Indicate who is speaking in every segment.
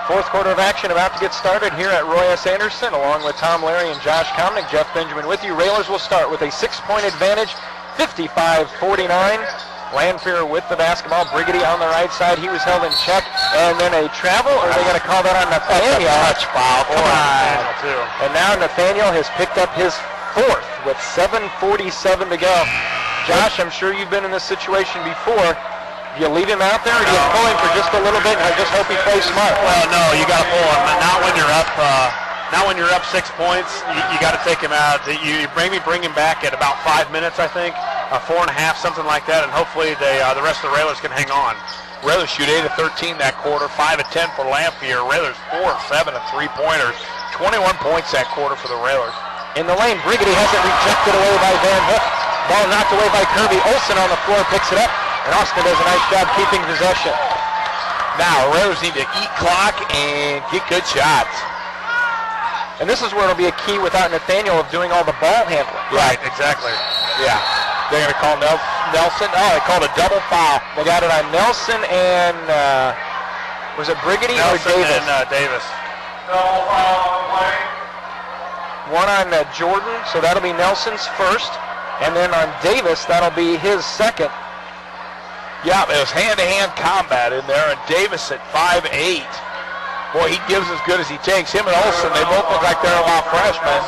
Speaker 1: Fourth quarter of action about to get started here at Roy S. Anderson, along with Tom Larey and Josh Komnick. Jeff Benjamin with you. Railers will start with a 6-point advantage, 55-49. Lanphier with the basketball. Briggity on the right side. He was held in check. And then a travel, or are they going to call that on Nathaniel?
Speaker 2: Touch foul. Come on.
Speaker 1: And now Nathaniel has picked up his fourth with 7:47 to go. Josh, I'm sure you've been in this situation before. Do you leave him out there, or do you pull him for just a little bit and just hope he plays smart?
Speaker 2: Well, no, you got to pull him. Not when you're up. Not when you're up 6 points. You got to take him out. You maybe bring him back at about 5 minutes, I think, 4.5, something like that, and hopefully the rest of the Railers can hang on.
Speaker 3: Railers shoot 8 of 13 that quarter, 5 of 10 for Lanphier. Railers 4 of 7 of three-pointers, 21 points that quarter for the Railers.
Speaker 1: In the lane, Briggity has it rejected away by Van Hook. Ball knocked away by Kirby. Olsen on the floor picks it up, and Austin does a nice job keeping possession.
Speaker 3: Now, Railers need to eat clock and get good shots.
Speaker 1: And this is where it'll be a key without Nathaniel of doing all the ball handling.
Speaker 2: Right, exactly.
Speaker 3: Yeah. They're going to call Nelson. Oh, they called a double foul.
Speaker 1: They got it on Nelson and, was it Briggity or
Speaker 2: Nelson
Speaker 1: Davis?
Speaker 2: and Davis.
Speaker 4: Double foul on play.
Speaker 1: One on Jordan, so that'll be Nelson's first. And then on Davis, that'll be his second.
Speaker 3: Yeah, it was hand-to-hand combat in there, and Davis at 5'8". Boy, he gives as good as he takes. Him and Olsen, they both look like they're a lot freshmen.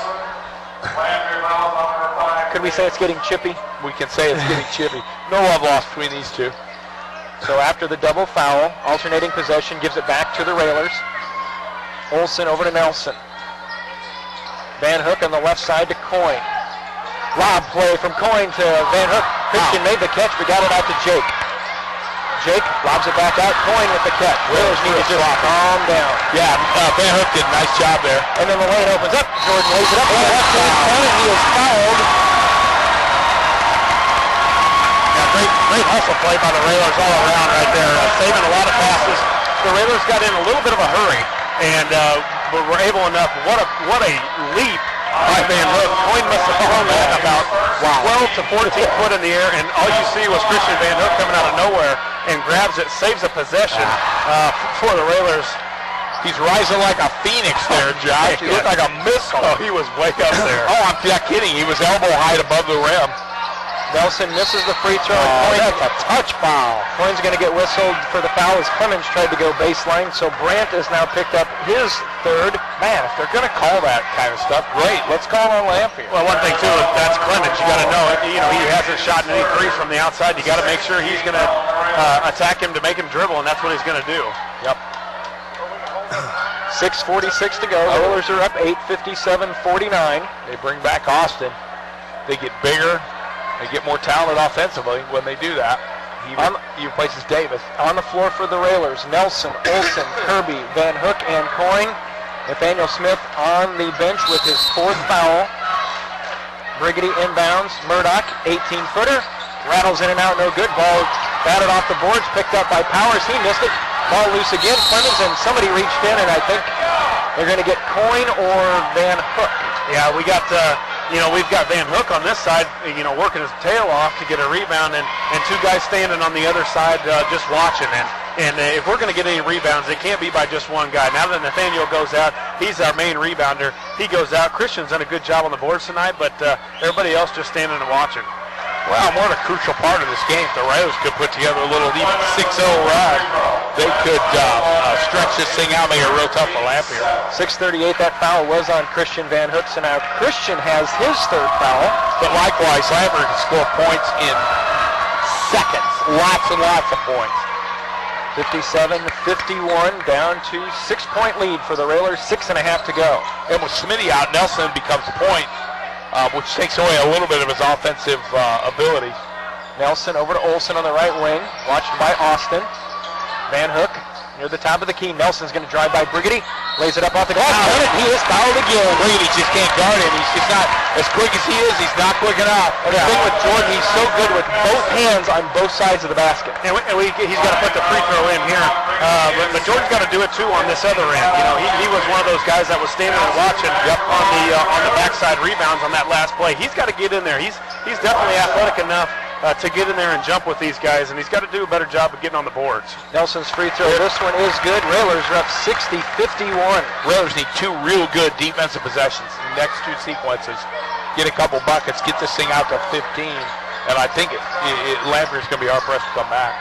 Speaker 1: Could we say it's getting chippy?
Speaker 3: We can say it's getting chippy. No love lost between these two.
Speaker 1: So after the double foul, alternating possession gives it back to the Railers. Olsen over to Nelson. Van Hook on the left side to Coyne. Lob play from Coyne to Van Hook. Christian made the catch, but got it out to Jake. Jake lobs it back out. Coyne with the catch. Railers need to just calm down.
Speaker 3: Yeah, Van Hook did a nice job there.
Speaker 1: And then the lane opens up. Jordan lays it up. He is fouled.
Speaker 2: Great hustle play by the Railers all around right there, saving a lot of passes. The Railers got in a little bit of a hurry, and were able enough. What a leap by Van Hook. Coyne must have thrown that about 12 to 14 foot in the air, and all you see was Christian Van Hook coming out of nowhere and grabs it, saves a possession for the Railers.
Speaker 3: He's rising like a phoenix there, Josh. He looked like a missile.
Speaker 2: Oh, he was way up there.
Speaker 3: Oh, I'm not kidding. He was elbow height above the rim.
Speaker 1: Nelson misses the free throw.
Speaker 3: That's a touch foul.
Speaker 1: Coyne's going to get whistled for the foul as Clemens tried to go baseline. So Brandt has now picked up his third.
Speaker 3: Man, if they're going to call that kind of stuff, great. Let's call on Lanphier.
Speaker 2: Well, one thing too, if that's Clemens, you got to know it. You know, he hasn't shot any threes from the outside. You got to make sure he's going to attack him to make him dribble, and that's what he's going to do.
Speaker 3: Yep.
Speaker 1: 6:46 to go. Railers are up 8, 57-49.
Speaker 3: They bring back Austin. They get bigger. They get more talented offensively when they do that. He replaces Davis.
Speaker 1: On the floor for the Railers, Nelson, Olsen, Kirby, Van Hook, and Coyne. Nathaniel Smith on the bench with his fourth foul. Briggity inbounds. Murdoch, 18-footer. Rattles in and out, no good. Ball batted off the boards, picked up by Powers. He missed it. Ball loose again. Clemens, and somebody reached in, and I think they're going to get Coyne or Van Hook.
Speaker 2: Yeah, we've got Van Hook on this side, working his tail off to get a rebound, and two guys standing on the other side just watching. And if we're going to get any rebounds, it can't be by just one guy. Now that Nathaniel goes out, he's our main rebounder. He goes out. Christian's done a good job on the boards tonight, but everybody else just standing and watching.
Speaker 3: Well, more the crucial part of this game, if the Railers could put together a little even 6-0 run, they could stretch this thing out, make it real tough for Lanphier.
Speaker 1: 6:38, that foul was on Christian Van Hook, so now Christian has his third foul.
Speaker 3: But likewise, Lanphier can score points in seconds, lots and lots of points.
Speaker 1: 57-51, down to 6-point lead for the Railers, 6.5 to go.
Speaker 3: And with Smitty out, Nelson becomes point, which takes away a little bit of his offensive ability.
Speaker 1: Nelson over to Olsen on the right wing, watched by Austin. Van Hook near the top of the key. Nelson's going to drive by Briggity, lays it up off the glass. He is fouled again.
Speaker 3: Briggity just can't guard him. He's just not, as quick as he is, he's not quick enough.
Speaker 1: And the thing with Jordan, he's so good with both hands on both sides of the basket.
Speaker 2: And he's got to put the free throw in here. But Jordan's got to do it too on this other end. He was one of those guys that was standing and watching on the backside rebounds on that last play. He's got to get in there. He's definitely athletic enough to get in there and jump with these guys, and he's got to do a better job of getting on the boards.
Speaker 1: Nelson's free throw, this one is good. Railers are up 60-51.
Speaker 3: Railers need 2 real good defensive possessions in the next 2 sequences. Get a couple buckets, get this thing out to 15, and I think Lanphier's going to be hard pressed to come back.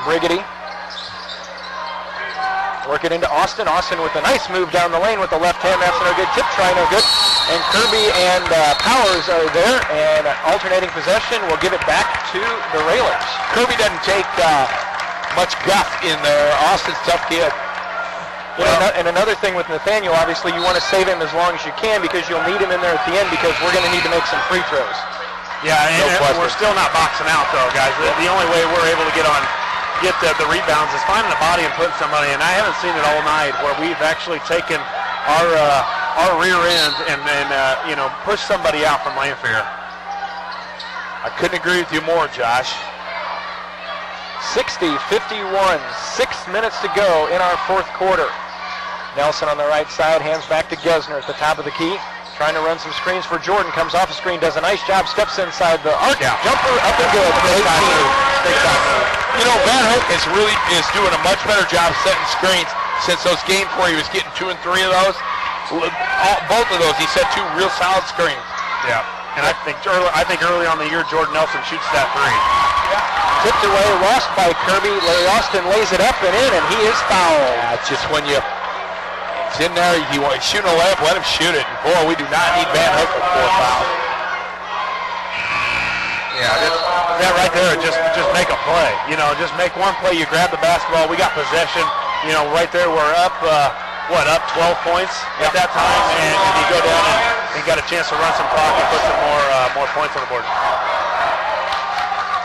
Speaker 1: Briggity. Work it into Austin. Austin with a nice move down the lane with the left hand. That's no good. Tip try, no good. And Kirby and Powers are there. And alternating possession will give it back to the Railers.
Speaker 3: Kirby doesn't take much guff in there. Austin's a tough kid.
Speaker 1: And another thing with Nathaniel, obviously you want to save him as long as you can because you'll need him in there at the end because we're going to need to make some free throws.
Speaker 2: Yeah, and we're still not boxing out though, guys. The only way we're able to get the rebounds is finding the body and putting somebody, and I haven't seen it all night where we've actually taken our rear end and pushed somebody out from Lanphier.
Speaker 3: I couldn't agree with you more, Josh.
Speaker 1: 60-51, 6 minutes to go in our 4th quarter. Nelson on the right side, hands back to Gesner at the top of the key. Trying to run some screens for Jordan. Comes off a screen, does a nice job, steps inside the arc.
Speaker 3: Yeah.
Speaker 1: Jumper up and good.
Speaker 3: You know, Van Hook is doing a much better job setting screens since those games where he was getting 2 and 3 of those. Both of those, he set 2 real solid screens.
Speaker 2: Yeah. And I think early on in the year, Jordan Nelson shoots that 3.
Speaker 3: Yeah.
Speaker 1: Tipped away, lost by Kirby. Larry Austin lays it up and in, and he is fouled.
Speaker 3: Yeah, it's just when it's in there, he's shooting a layup, let him shoot it. And boy, we do not need Van Hook with 4 fouls.
Speaker 2: Yeah, right there, just make a play. Just make one play. You grab the basketball. We got possession. Right there, we're up, up 12 points at that time, and you go down and got a chance to run some clock and put some more points on the board.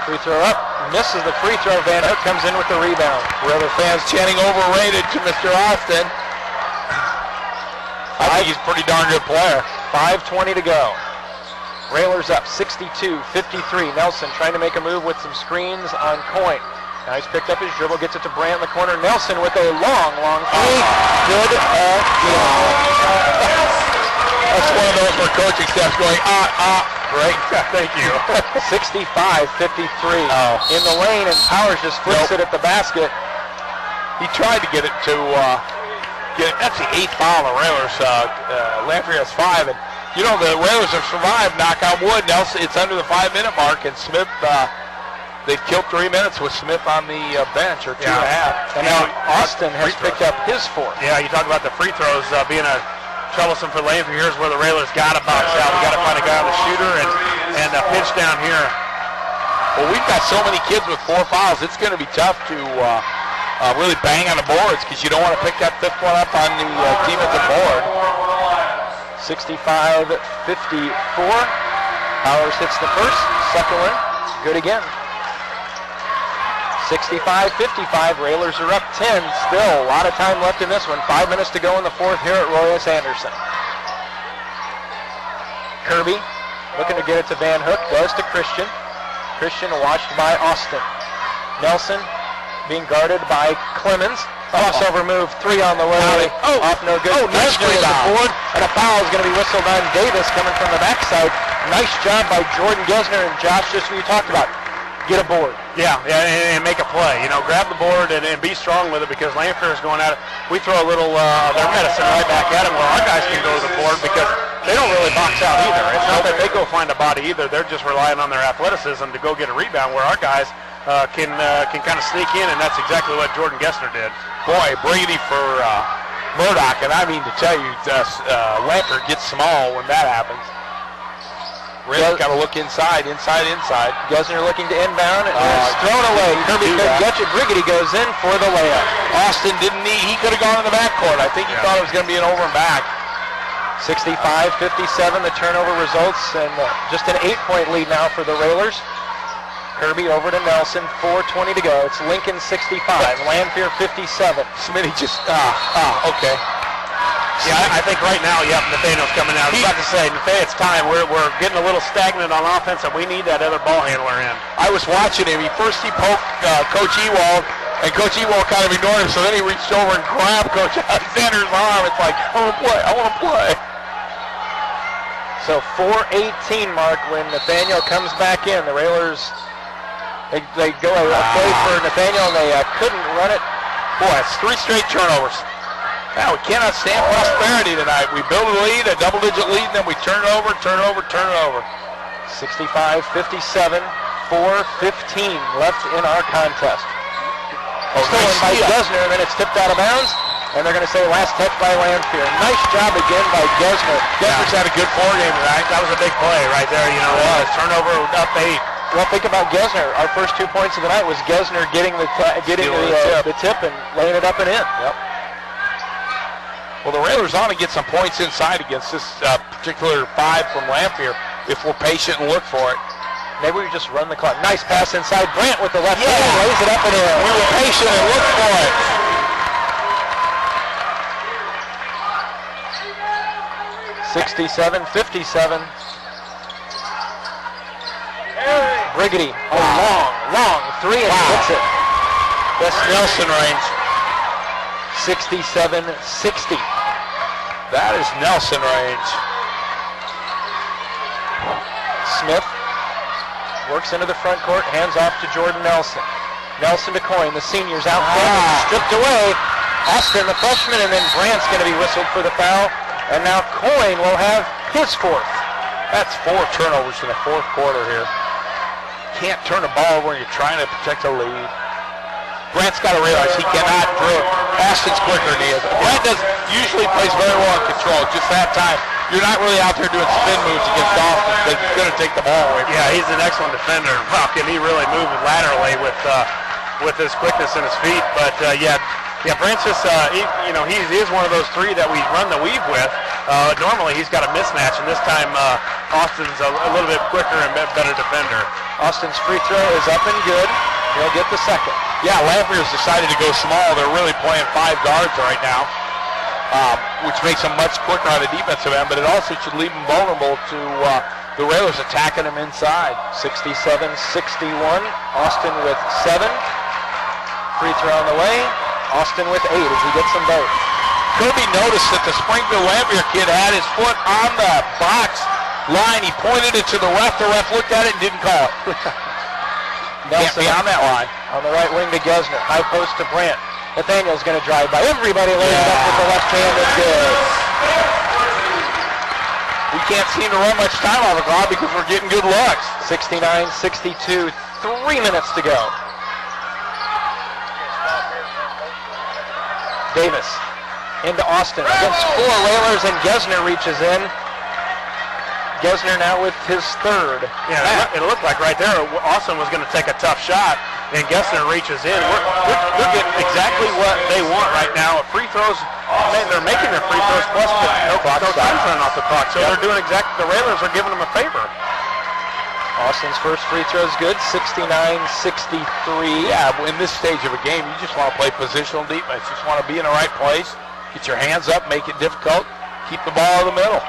Speaker 1: Free throw up, misses the free throw. Van Hook comes in with the rebound.
Speaker 3: Railers fans chanting overrated to Mr. Austin. I think he's a pretty darn good player.
Speaker 1: 5:20 to go. Railers up 62-53. Nelson trying to make a move with some screens on Coyne. Now he's picked up his dribble, gets it to Brandt in the corner. Nelson with a long three. Good again.
Speaker 3: That's one of those where coaching staff's going,
Speaker 1: Great.
Speaker 2: Thank you.
Speaker 1: 65-53. In the lane, and Powers just flips it at the basket.
Speaker 3: He tried to get it to that's the 8th foul of the Railers. Lanphier has 5, and the Railers have survived, knock on wood. Nelson, it's under the 5-minute mark, and Smith, they've killed 3 minutes with Smith on the bench, or 2.5.
Speaker 1: And now Austin has picked up his 4th.
Speaker 2: Yeah, you talk about the free throws being troublesome for Lanphier. Here's where the Railers got to box out. We got to find a guy on the shooter and pinch down here.
Speaker 3: Well, we've got so many kids with 4 fouls, it's going to be tough to really bang on the boards because you don't want to pick that 5th one up on the defensive board.
Speaker 1: 65-54. Powers hits the first, second one, good again. 65-55, Railers are up 10. Still a lot of time left in this one. 5 minutes to go in the 4th here at Roy S. Anderson. Kirby looking to get it to Van Hook, goes to Christian. Christian watched by Austin. Nelson being guarded by Clemens. Crossover move, 3 on the way. Off no good.
Speaker 3: Nice
Speaker 1: Gesner is aboard, and a foul is going to be whistled on Davis coming from the backside. Nice job by Jordan Gesner, and Josh, just what you talked about. Get a board.
Speaker 2: Yeah, and make a play. Grab the board and be strong with it because Lanphier is going at it. We throw a little their medicine right back at them where our guys can go to the board because they don't really box out either. It's not that they go find a body either. They're just relying on their athleticism to go get a rebound where our guys can kind of sneak in, and that's exactly what Jordan Gesner did.
Speaker 3: Boy, Brady for Murdoch, and I mean to tell you, Lanphier gets small when that happens. Really got to look inside.
Speaker 1: Gesner looking to inbound, and it's thrown away. Kirby couldn't catch it. Briggity goes in for the layup.
Speaker 3: Austin didn't need, he could have gone in the backcourt. I think he thought it was going to be an over and back.
Speaker 1: 65-57, the turnover results, and just an 8-point lead now for the Railers. Kirby over to Nelson, 4:20 to go. It's Lincoln 65, Lanphier 57.
Speaker 3: Smitty just, okay.
Speaker 2: Yeah, I think right now, Nathaniel's coming out. I was about to say, Nathaniel, it's time. We're getting a little stagnant on offense, and we need that other ball handler in.
Speaker 3: I was watching him. He poked Coach Ewald, and Coach Ewald kind of ignored him, so then he reached over and grabbed Coach Alexander's arm. It's like, I want to play.
Speaker 1: So 4:18 mark when Nathaniel comes back in. The Railers They go a play for Nathaniel, and they couldn't run it.
Speaker 3: Boy, it's 3 straight turnovers. Now, we cannot stand prosperity tonight. We build a lead, a double-digit lead, and then we turn it over.
Speaker 1: 65-57, 4:15 left in our contest. Stolen by Gesner, and then it's tipped out of bounds, and they're going to say last touch by Lanphier. Nice job again by Gesner.
Speaker 2: Gesner's had a good four-game tonight. That was a big play right there. You know, turnover up 8.
Speaker 1: Well, think about Gesner. Our first 2 points of the night was Gesner getting the tip and laying it up and in.
Speaker 3: Yep. Well, the Railers ought to get some points inside against this particular 5 from Lanphier if we're patient and look for it.
Speaker 1: Maybe we just run the clock. Nice pass inside. Brandt with the left hand lays it up and in.
Speaker 3: We were patient and looked for it.
Speaker 1: (67-57). Briggity, a long three, and he hits it.
Speaker 3: That's Nelson range.
Speaker 1: 67-60.
Speaker 3: That is Nelson range.
Speaker 1: Smith works into the front court, hands off to Jordan Nelson. Nelson to Coyne, the senior's out front, stripped away. Austin, the freshman, and then Brandt's going to be whistled for the foul. And now Coyne will have his 4th.
Speaker 3: That's 4 turnovers in the 4th quarter here. Can't turn the ball over when you're trying to protect a lead. Brandt's got to realize he cannot drill. Austin's quicker than he is. Brandt usually plays very well in control. Just that time, you're not really out there doing spin moves against Austin because he's going to take the ball away.
Speaker 2: Yeah, he's an excellent defender. Wow, can he really move laterally with his quickness in his feet? But Brandt's just he is one of those 3 that we run the weave with. Normally he's got a mismatch, and this time Austin's a little bit quicker and better defender.
Speaker 1: Austin's free throw is up and good. He'll get the second.
Speaker 3: Yeah, Lanphier's decided to go small. They're really playing 5 guards right now, which makes them much quicker on the defensive end, but it also should leave them vulnerable to the Railers attacking them inside.
Speaker 1: 67-61. Austin with 7. Free throw on the way. Austin with 8 as he gets them both.
Speaker 3: Kirby noticed that the Springfield Lanphier kid had his foot on the box line. He pointed it to the ref. The ref looked at it and didn't call it. Can't be on that line.
Speaker 1: On the right wing to Gesner. High post to Brandt. Nathaniel's going to drive by. Everybody lays it up with the left hand. It's good.
Speaker 3: We can't seem to run much time on the clock because we're getting good looks.
Speaker 1: 69-62. 3 minutes to go. Davis into Austin against 4 Railers, and Gesner reaches in. Gesner now with his 3rd.
Speaker 2: Yeah, it looked like right there Austin was going to take a tough shot, and Gesner reaches in. We're getting exactly what they want right now. Free throws, they're making their free throws plus no time running off the clock. So they're doing exactly, the Railers are giving them a favor.
Speaker 1: Austin's first free throw is good, 69-63.
Speaker 3: Yeah, in this stage of a game, you just want to play positional defense. You just want to be in the right place, get your hands up, make it difficult, keep the ball in the middle.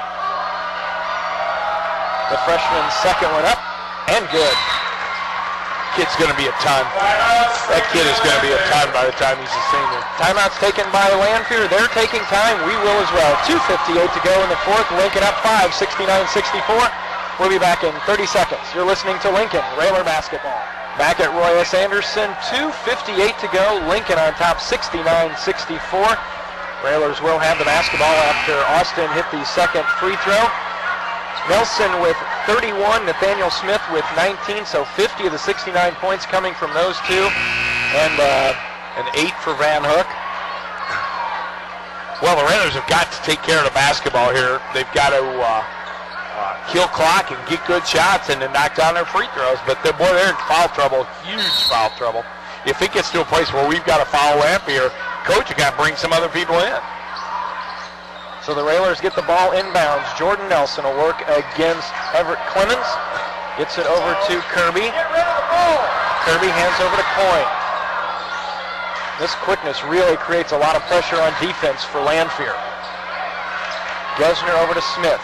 Speaker 1: The freshman's second one up, and good.
Speaker 3: Kid's going to be a ton. That kid is going to be a ton by the time he's a senior.
Speaker 1: Timeout's taken by Lanphier. They're taking time. We will as well. 2:58 to go in the 4th. Lincoln up 5, 69-64. We'll be back in 30 seconds. You're listening to Lincoln Railer Basketball. Back at Roy S. Anderson, 2:58 to go. Lincoln on top, 69-64. Railers will have the basketball after Austin hit the second free throw. Nelson with 31, Nathaniel Smith with 19, so 50 of the 69 points coming from those 2. And
Speaker 3: an 8 for Van Hook. Well, the Railers have got to take care of the basketball here. They've got to kill clock and get good shots and then knock down their free throws. But they're in foul trouble, huge foul trouble. If it gets to a place where we've got to foul Lanphier, coach has got to bring some other people in.
Speaker 1: So the Railers get the ball inbounds. Jordan Nelson will work against Everett Clemens. Gets it over to Kirby. Kirby hands over to Coyne. This quickness really creates a lot of pressure on defense for Lanphier. Gesner over to Smith.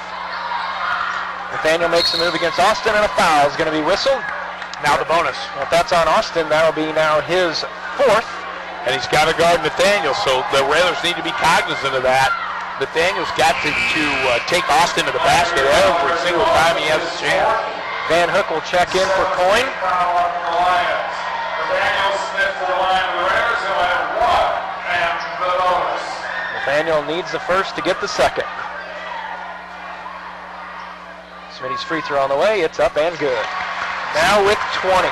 Speaker 1: Nathaniel makes a move against Austin, and a foul is going to be whistled.
Speaker 2: Now the bonus.
Speaker 1: If that's on Austin, that'll be now his 4th.
Speaker 3: And he's got to guard Nathaniel, so the Railers need to be cognizant of that. Nathaniel's got to take Austin to the basket every single time he has a chance.
Speaker 1: Van Hook will check in for Coyne. Nathaniel needs the first to get the second. Smitty's free throw on the way. It's up and good. Now with 20.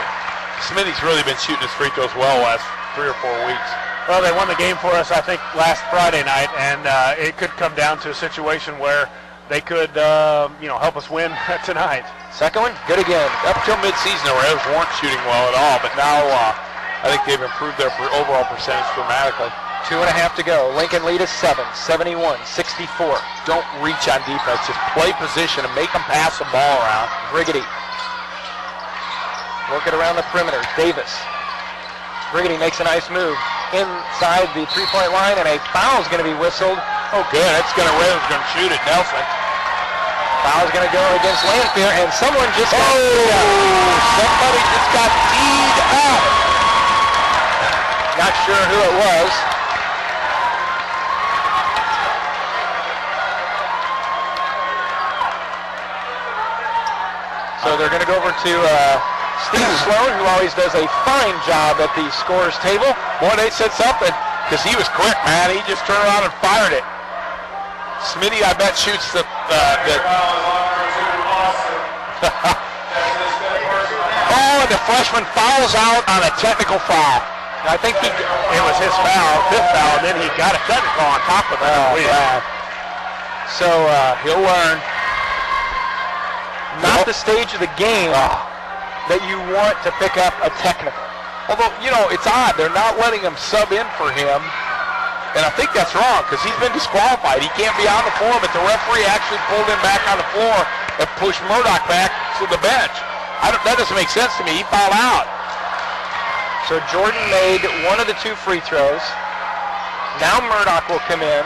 Speaker 3: Smitty's really been shooting his free throws well last 3 or 4 weeks.
Speaker 2: Well, they won the game for us, I think, last Friday night, and it could come down to a situation where they could, help us win tonight.
Speaker 1: Second one, good again.
Speaker 3: Up till midseason, the Raiders weren't shooting well at all, but now I think they've improved their overall percentage dramatically.
Speaker 1: 2.5 to go. Lincoln lead is 7, 71-64.
Speaker 3: Don't reach on defense. Just play position and make them pass the ball around.
Speaker 1: Brigady. Work it around the perimeter. Davis. Brigady makes a nice move inside the three-point line, and a foul is going to be whistled.
Speaker 3: Oh, good. Raiders going to shoot it. Nelson.
Speaker 1: Foul is going to go against Lanphier, and someone just got
Speaker 3: somebody just got teed up.
Speaker 1: Not sure who it was. So they're going to go over to Steve Sloan, who always does a fine job at the scorer's table.
Speaker 3: Boy, they said something, because he was quick, man. He just turned around and fired it. Smitty, I bet, shoots the and the freshman fouls out on a technical foul.
Speaker 2: I think it was his foul, fifth foul, and then he got a technical on top of it.
Speaker 1: So
Speaker 3: he'll learn.
Speaker 1: Not the stage of the game that you want to pick up a technical.
Speaker 3: Although, it's odd. They're not letting him sub in for him. And I think that's wrong because he's been disqualified. He can't be on the floor, but the referee actually pulled him back on the floor and pushed Murdoch back to the bench. That doesn't make sense to me. He fouled out.
Speaker 1: So Jordan made one of the 2 free throws. Now Murdoch will come in.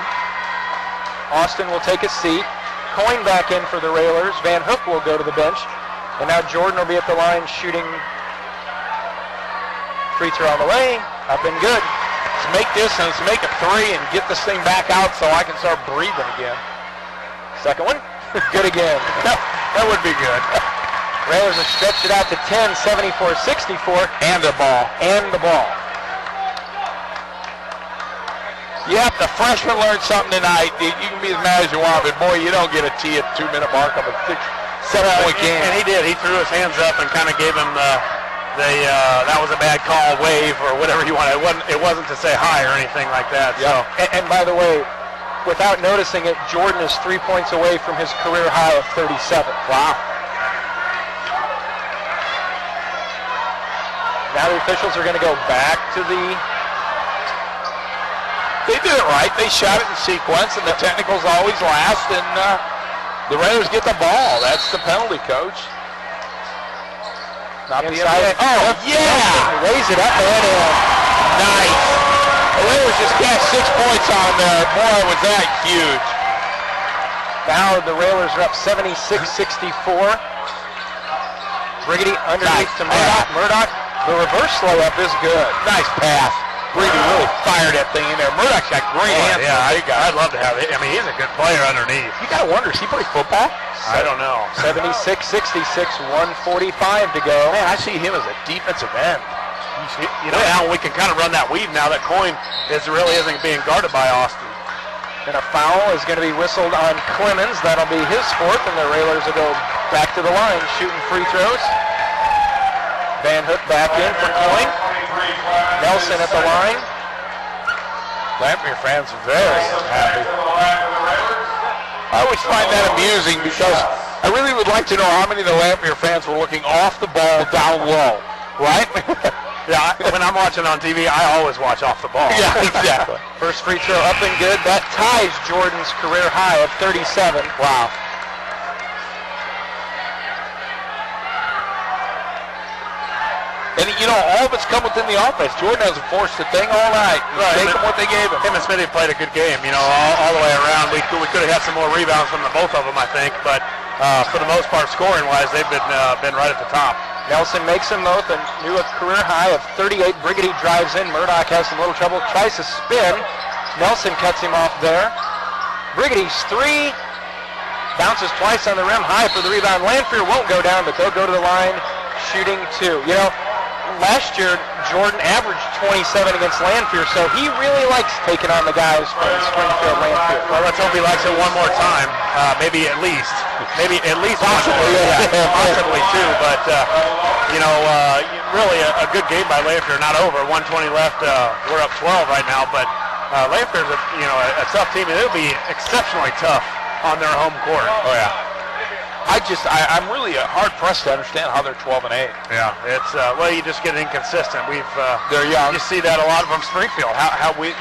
Speaker 1: Austin will take a seat. Coyne back in for the Railers. Van Hook will go to the bench. And now Jordan will be at the line shooting. Free throw on the way. Up and good.
Speaker 3: Let's make this and let's make a 3 and get this thing back out so I can start breathing again.
Speaker 1: Second one. Good again.
Speaker 3: That would be good.
Speaker 1: Railers have stretched it out to 10, 74-64.
Speaker 3: And the ball.
Speaker 1: And the ball.
Speaker 3: Yep, the freshman learned something tonight. You can be as mad as you want, but boy, you don't get a T at 2-minute mark of a 7-point game.
Speaker 2: And he did. He threw his hands up and kind of gave him that was a bad call, wave, or whatever you want. It wasn't to say hi or anything like that.
Speaker 1: Yeah. So. And by the way, without noticing it, Jordan is 3 points away from his career high of 37.
Speaker 3: Wow.
Speaker 1: Now the officials are going to go back to the...
Speaker 3: They did it right. They shot it in sequence, and the technicals always last, and the Raiders get the ball. That's the penalty, Coach.
Speaker 1: Not inside.
Speaker 3: Oh, yeah!
Speaker 1: Raise it up and in.
Speaker 3: Nice. The Raiders just cashed 6 points on there. Boy, was that huge.
Speaker 1: Now the Railers are up 76-64. Brigady underneath to Murdoch. Murdoch, the reverse layup is good.
Speaker 3: Nice pass. Brady really fired that thing in there. Murdoch's got great hands.
Speaker 2: Yeah, I'd love to have it. I mean, he's a good player underneath.
Speaker 3: You got to wonder, does he play football?
Speaker 2: I don't know.
Speaker 1: 76-66, 1:45 to go.
Speaker 3: Man, I see him as a defensive end.
Speaker 2: Now we can kind of run that weave now that Coyne really isn't being guarded by Austin.
Speaker 1: And a foul is going to be whistled on Clemens. That'll be his 4th, and the Railers will go back to the line, shooting free throws. Van Hook back in for Coyne. Nelson at the line.
Speaker 3: Lanphier fans very happy. I always find that amusing because I really would like to know how many of the Lanphier fans were looking off the ball down low, right?
Speaker 2: Yeah, when I'm watching on TV, I always watch off the ball.
Speaker 3: Yeah, exactly.
Speaker 1: First free throw up and good. That ties Jordan's career high of 37.
Speaker 3: Wow. And, all of it's come within the offense. Jordan hasn't forced the thing all night. Take them what they gave him.
Speaker 2: Him and Smitty played a good game, all the way around. We could have had some more rebounds from both of them, I think. But for the most part, scoring-wise, they've been right at the top.
Speaker 1: Nelson makes them both a new career high of 38. Brigady drives in. Murdoch has some little trouble. Tries to spin. Nelson cuts him off there. Brigady's 3. Bounces twice on the rim. High for the rebound. Lanphier won't go down, but they'll go to the line shooting 2. Last year, Jordan averaged 27 against Lanphier, so he really likes taking on the guys from Springfield Lanphier.
Speaker 2: Well, let's hope he likes it one more time. Maybe at least
Speaker 1: Possibly, yeah.
Speaker 2: possibly two. But really a good game by Lanphier. Not over. 120 left. We're up 12 right now, but Lanphier's a tough team, and it'll be exceptionally tough on their home court.
Speaker 3: Oh yeah. I'm really hard pressed to understand how they're 12 and 8.
Speaker 2: Yeah, it's you just get inconsistent.
Speaker 3: They're young.
Speaker 2: You see that a lot from Springfield. How we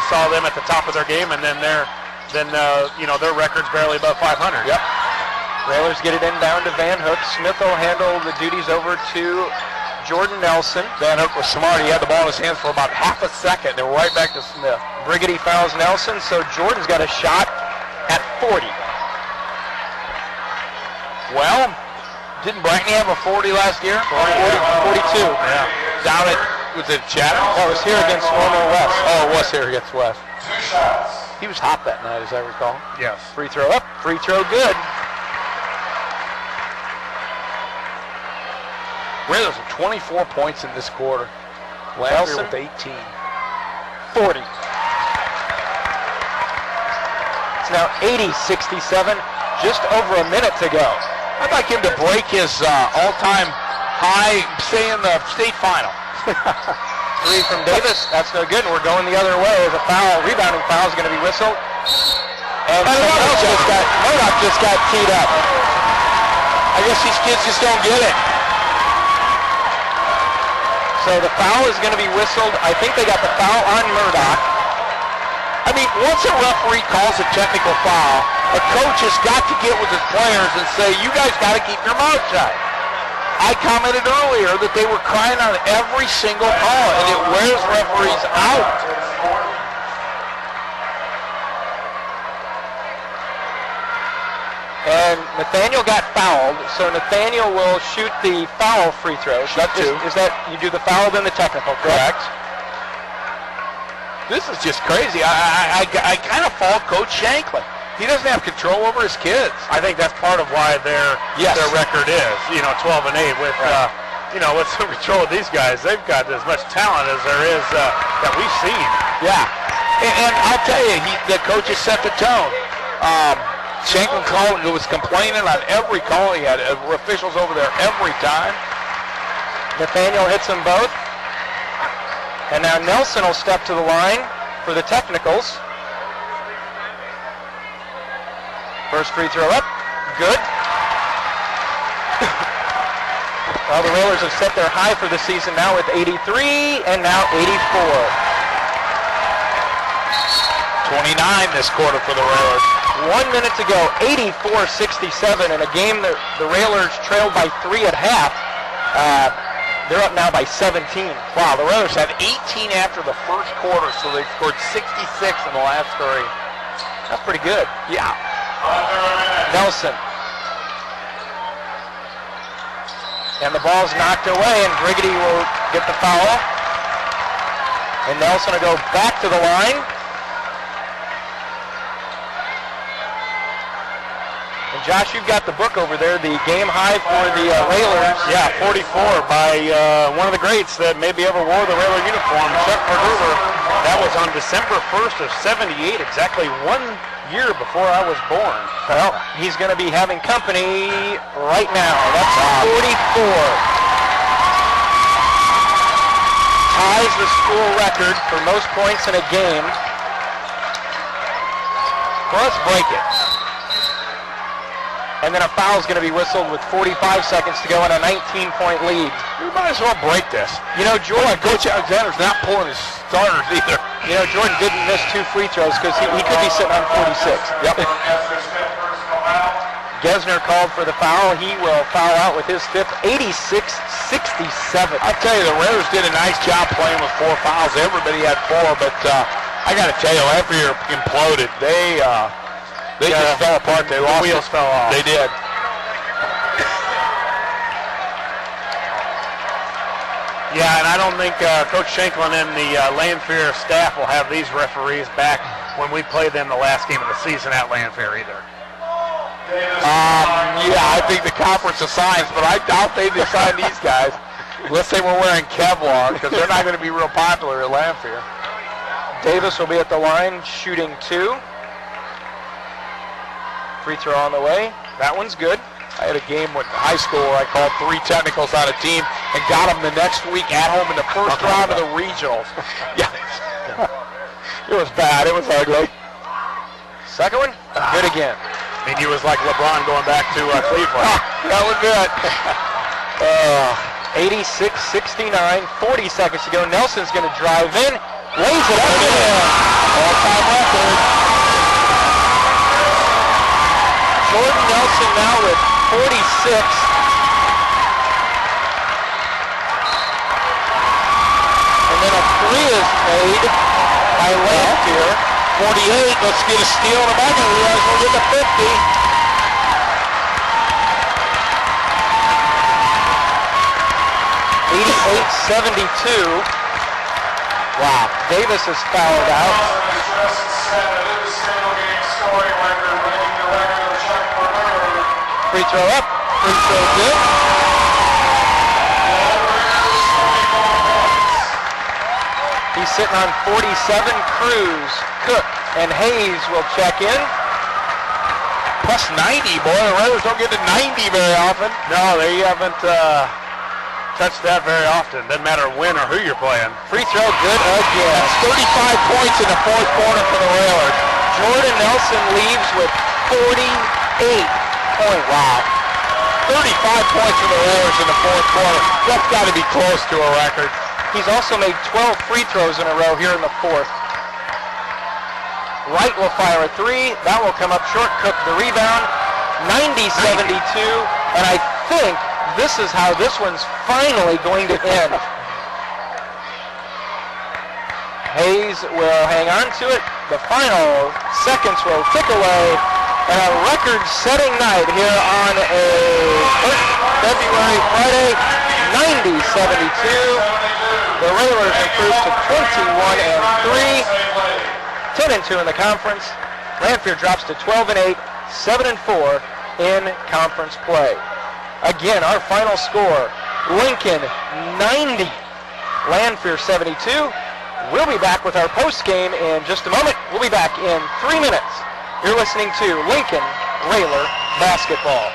Speaker 2: saw them at the top of their game, and then their record's barely above 500.
Speaker 1: Yep. Railers get it in down to Van Hook. Smith will handle the duties over to Jordan Nelson.
Speaker 3: Van Hook was smart. He had the ball in his hands for about half a second. They were right back to Smith.
Speaker 1: Brigady fouls Nelson, so Jordan's got a shot at 40.
Speaker 3: Well, didn't Brackney have a 40 last year?
Speaker 1: 42.
Speaker 3: Yeah. Down at, was it Chatham?
Speaker 1: Oh, it was here against Normal West.
Speaker 3: Oh, it was here against West.
Speaker 4: 2 shots.
Speaker 3: He was hot that night, as I recall.
Speaker 2: Yes.
Speaker 1: Free throw up, free throw good.
Speaker 3: Raiders with 24 points in this quarter. Lanphier with 18.
Speaker 1: 40. It's now 80-67, just over a minute to go.
Speaker 3: I'd like him to break his all-time high, say in the state final.
Speaker 1: Three from Davis, that's no good, and we're going the other way as a foul, rebounding foul is going to be whistled. And Murdoch just got teed up.
Speaker 3: I guess these kids just don't get it.
Speaker 1: So the foul is going to be whistled. I think they got the foul on Murdoch.
Speaker 3: I mean, once a referee calls a technical foul, a coach has got to get with his players and say, you guys got to keep your mouth shut. I commented earlier that they were crying on every single call, and it wears referees out.
Speaker 1: And Nathaniel got fouled, so Nathaniel will shoot the foul free throw. Is that, you do the foul, then the technical, correct?
Speaker 3: This is just crazy. I kind of fault Coach Shanklin. He doesn't have control over his kids.
Speaker 2: I think that's part of why their record is 12 and 8 with with some control of these guys. They've got as much talent as there is that we've seen.
Speaker 3: Yeah, and I'll tell you, the coach has set the tone. Shanklin was complaining on every call. He had officials over there every time.
Speaker 1: Nathaniel hits them both. And now Nelson will step to the line for the technicals. First free throw up. Good. Well, the Railers have set their high for the season now with 83 and now 84.
Speaker 3: 29 this quarter for the Railers.
Speaker 1: 1 minute to go, 84-67 in a game that the Railers trailed by 3 at half. They're up now by 17.
Speaker 3: Wow, the Railers had 18 after the first quarter, so they scored 66 in the last 3.
Speaker 1: That's pretty good.
Speaker 3: Yeah.
Speaker 1: Nelson. And the ball's knocked away, and Brigady will get the foul. And Nelson will go back to the line. And Josh, you've got the book over there, the game high for the Railers.
Speaker 2: Yeah, 44 by one of the greats that maybe ever wore the Railer uniform, Chuck McGruber. That was on December 1st of 78, exactly 1 year before I was born.
Speaker 1: Well, he's going to be having company right now. That's 44. Ties the school record for most points in a game. Well, let's break it. And then a foul is going to be whistled with 45 seconds to go and a 19-point lead.
Speaker 3: We might as well break this.
Speaker 1: You know, Jordan,
Speaker 3: Coach Alexander's not pulling his starters either.
Speaker 1: You know, Jordan didn't miss 2 free throws because he could be sitting on 46.
Speaker 3: Yep.
Speaker 1: Gesner called for the foul. He will foul out with his 5th, 86-67.
Speaker 3: I tell you, the Raiders did a nice job playing with 4 fouls. Everybody had 4, but I got to tell you, after you're imploded, they just fell apart. They lost.
Speaker 2: The wheels fell off.
Speaker 3: They did.
Speaker 2: Yeah, and I don't think Coach Shanklin and the Lanphier staff will have these referees back when we play them the last game of the season at Lanphier either.
Speaker 3: Yeah, I think the conference assigns, but I doubt they assign these guys. Unless they were wearing Kevlar, because they're not going to be real popular at Lanphier.
Speaker 1: Davis will be at the line shooting 2. Free throw on the way. That one's good.
Speaker 3: I had a game with high school where I called 3 technicals on a team and got them the next week at home in the first round of the regionals. Yeah. It was bad. It was ugly.
Speaker 1: Second one, good again.
Speaker 2: I mean, he was like LeBron going back to Cleveland.
Speaker 3: That was it.
Speaker 1: 86-69, 40 seconds to go. Nelson's going to drive in, lays it up in.
Speaker 3: All-time record.
Speaker 1: Jordan Nelson now with 46. And then a 3 is made by Lanphier.
Speaker 3: 48. Let's get a steal in the back and realize we'll get to 50.
Speaker 1: 88-72. Wow. Davis is fouled out. Free throw up. Free throw good. He's sitting on 47. Cruz, Cook, and Hayes will check in.
Speaker 3: Plus 90, boy. The Raiders don't get to 90 very often.
Speaker 2: No, they haven't touched that very often. Doesn't matter when or who you're playing.
Speaker 1: Free throw good again.
Speaker 3: That's 35 points in the fourth quarter for the Raiders.
Speaker 1: Jordan Nelson leaves with 48 points.
Speaker 3: Wow. 35 points for the Raiders in the fourth quarter. That's got to be close to a record.
Speaker 1: He's also made 12 free throws in a row here in the fourth. Wright will fire a 3. That will come up short. Cook the rebound. 90-72. And I think this is how this one's finally going to end. Hayes will hang on to it. The final seconds will tick away. And a record-setting night here on a February Friday, 90-72. The Railers improve to 21-3, 10-2 in the conference. Lanphier drops to 12-8, 7-4 in conference play. Again, our final score: Lincoln 90, Lanphier 72. We'll be back with our post game in just a moment. We'll be back in 3 minutes. You're listening to Lincoln Railer Basketball.